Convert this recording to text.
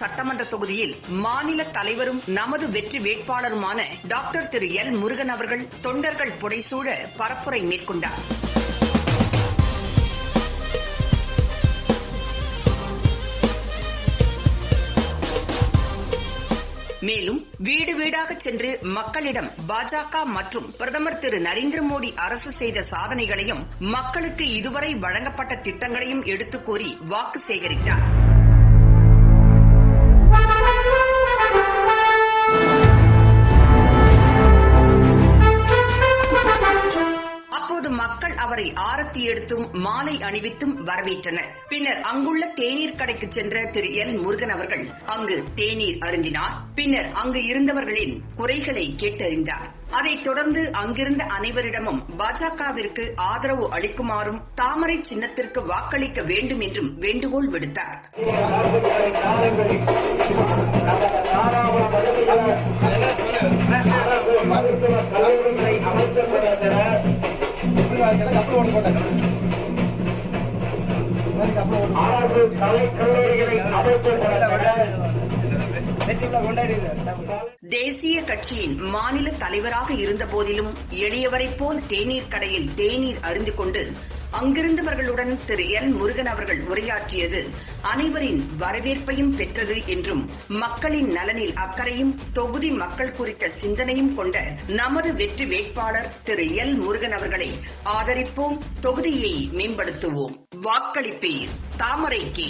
சட்டமன்ற தொகுதியில் மாநில தலைவரும் நமது வெற்றி வேட்பாளருமான டாக்டர் திரு எல் முருகன் அவர்கள் தொண்டர்கள் புடைசூழ பரப்புரை மேற்கொண்டார். மேலும் வீடு வீடாக சென்று மக்களிடம் பாஜக மற்றும் பிரதமர் திரு நரேந்திர மோடி அரசு செய்த சாதனைகளையும் மக்களுக்கு இதுவரை வழங்கப்பட்ட திட்டங்களையும் எடுத்துக் கூறி வாக்கு சேகரித்தார். அப்போது மக்கள் அவரை ஆரத்தி எடுத்தும் மாலை அணிவித்தும் வரவேற்றனர். பின்னர் அங்குள்ள தேநீர் கடைக்கு சென்ற திரு எல் முருகன் அவர்கள் அங்கு தேநீர் அருந்தினார். பின்னர் அங்கு இருந்தவர்களின் குறைகளை கேட்டறிந்தார். அதைத் தொடர்ந்து அங்கிருந்த அனைவரிடமும் பாஜகவிற்கு ஆதரவு அளிக்குமாறும் தாமரை சின்னத்திற்கு வாக்களிக்க வேண்டும் என்றும் வேண்டுகோள் விடுத்தார். தேசிய கட்சியின் மாநில தலைவராக இருந்த போதிலும் எளியவரைப் போல் தேநீர் கடையில் தேநீர் அருந்திக் கொண்டு அங்கிருந்தவர்களுடன் திரு எல் முருகன் அவர்கள் உரையாற்றியது அனைவரின் வரவேற்பையும் பெற்றது என்றும் மக்களின் நலனில் அக்கறையும் தொகுதி மக்கள் குறித்த சிந்தனையும் கொண்ட நமது வெற்றி வேட்பாளர் திரு எல் முருகன் அவர்களை ஆதரிப்போம், தொகுதியை மேம்படுத்துவோம், வாக்களிப்பீர் தாமரைக்கு.